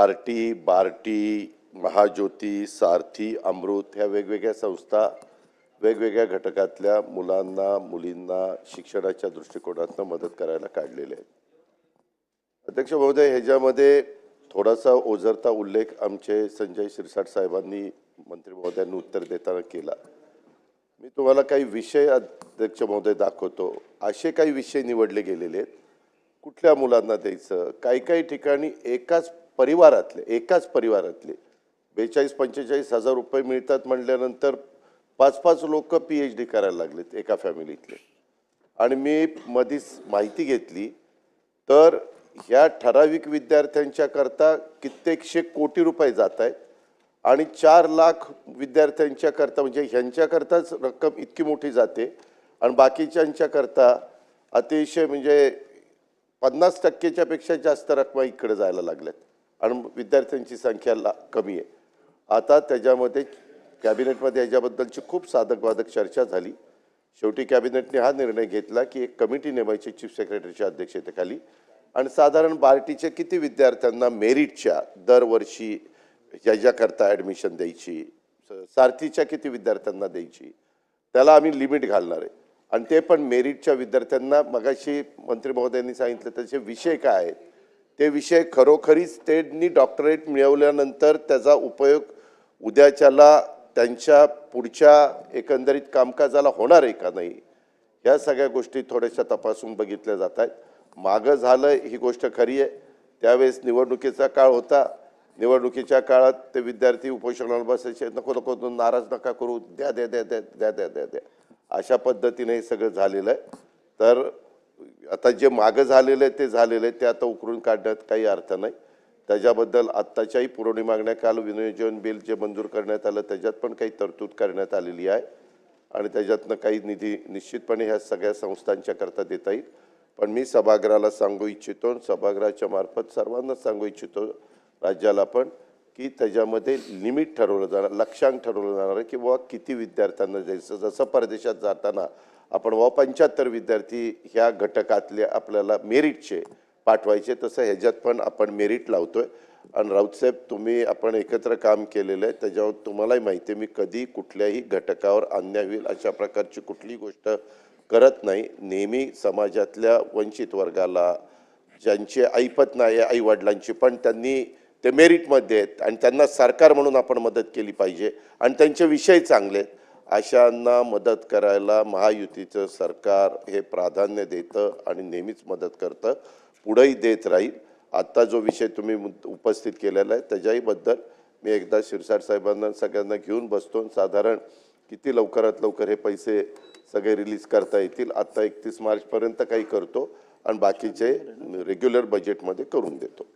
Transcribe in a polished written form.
Carti, BARTI, Mahajyoti, सारथी, अमृत ह्या वेगवेगळ्या संस्था वेगवेगळ्या घटकातल्या मुलांना मुलींना शिक्षणाच्या दृष्टिकोनातून मदत करायला काढलेले आहेत. अध्यक्ष महोदय, ह्याच्यामध्ये थोडासा ओझरता उल्लेख आमचे संजय शिरसाट साहेबांनी मंत्री महोदयांनी उत्तर देताना केला. मी तुम्हाला काही विषय अध्यक्ष महोदय दाखवतो. असे काही विषय निवडले गेलेले आहेत, कुठल्या मुलांना द्यायचं. काही ठिकाणी एकाच परिवारातले 42-45 हजार रुपये मिळतात म्हणल्यानंतर 5-5 लोक PhD करायला लागलेत एका फॅमिलीतले. आणि मी मधीच माहिती घेतली तर ह्या ठराविक विद्यार्थ्यांच्या करता कित्येकशे कोटी रुपये जात आहेत आणि 4 लाख विद्यार्थ्यांच्या करता म्हणजे ह्यांच्या करताच रक्कम इतकी मोठी जाते आणि बाकीच्यांच्या करता अतिशय म्हणजे 50% पेक्षा जास्त रक्कम इकडे जायला लागल्यात आणि विद्यार्थ्यांची संख्या कमी आहे. आता त्याच्यामध्ये कॅबिनेटमध्ये याच्याबद्दलची खूप साधक-बाधक चर्चा झाली. शेवटी कॅबिनेटने हा निर्णय घेतला की एक कमिटी नेमायची चीफ सेक्रेटरीच्या अध्यक्षतेखाली आणि साधारण बार्टीचे किती विद्यार्थ्यांना मेरिटच्या दरवर्षी ह्याच्याकरता ॲडमिशन द्यायची, सारथीच्या किती विद्यार्थ्यांना द्यायची, त्याला आम्ही लिमिट घालणार आहे. आणि ते पण मेरिटच्या विद्यार्थ्यांना मगाशी मंत्री महोदयांनी सांगितलं त्याचे विषय काय आहेत, ते विषय खरोखरीच त्यांनी डॉक्टरेट मिळवल्यानंतर त्याचा उपयोग उद्याच्याला त्यांच्या पुढच्या एकंदरीत कामकाजाला होणार आहे का नाही, ह्या सगळ्या गोष्टी थोड्याशा तपासून बघितल्या जात आहेत. मागं झालं ही गोष्ट खरी आहे. त्यावेळेस निवडणुकीचा काळ होता. निवडणुकीच्या काळात ते विद्यार्थी उपोषणाला बसायचे, नको नाराज नका करू, द्या द्या द्या द्या द्या द्या द्या द्या अशा पद्धतीने हे सगळं झालेलं आहे. तर आता जे मागं झालेलं आहे ते झालेलं आहे, ते आता उकरून काढण्यात काही अर्थ नाही. त्याच्याबद्दल आत्ताच्याही पुरवणी मागण्या काल विनियोजन बिल जे मंजूर करण्यात आलं त्याच्यात पण काही तरतूद करण्यात आलेली आहे आणि त्याच्यातनं काही निधी निश्चितपणे ह्या सगळ्या संस्थांच्या करता देता येईल. पण मी सभागृहाला सांगू इच्छितो, सभागृहाच्या मार्फत सर्वांनाच सांगू इच्छितो, राज्याला पण, की त्याच्यामध्ये लिमिट ठरवलं जाणार, लक्षांक ठरवलं जाणार आहे की बाबा किती विद्यार्थ्यांना द्यायचं. जसं परदेशात जाताना आपण 75 विद्यार्थी ह्या घटकातले आपल्याला मेरिटचे पाठवायचे, तसं ह्याच्यात पण आपण मेरिट लावतोय. आणि राऊतसाहेब, तुम्ही आपण एकत्र काम केलेलं आहे, त्याच्यावर तुम्हालाही माहिती आहे मी कधी कुठल्याही घटकावर अन्याय होईल अशा प्रकारची कुठलीही गोष्ट करत नाही. नेहमी समाजातल्या वंचित वर्गाला, ज्यांचे ऐपत नाही आई वडिलांची पण त्यांनी ते मेरिटमध्ये आहेत आणि त्यांना सरकार म्हणून आपण मदत केली पाहिजे आणि त्यांचे विषय चांगले आहेत, अशांना मदत करायला महायुतीचं सरकार हे प्राधान्य देतं आणि नेहमीच मदत करतं, पुढेही देत राहील. आत्ता जो विषय तुम्ही उपस्थित केलेला आहे त्याच्याहीबद्दल मी एकदा शिरसाट साहेबांना सगळ्यांना घेऊन बसतो. साधारण किती लवकरात लवकर हे पैसे सगळे रिलीज करता येतील, आत्ता 31 मार्चपर्यंत काही करतो आणि बाकीचे रेग्युलर बजेटमध्ये करून देतो.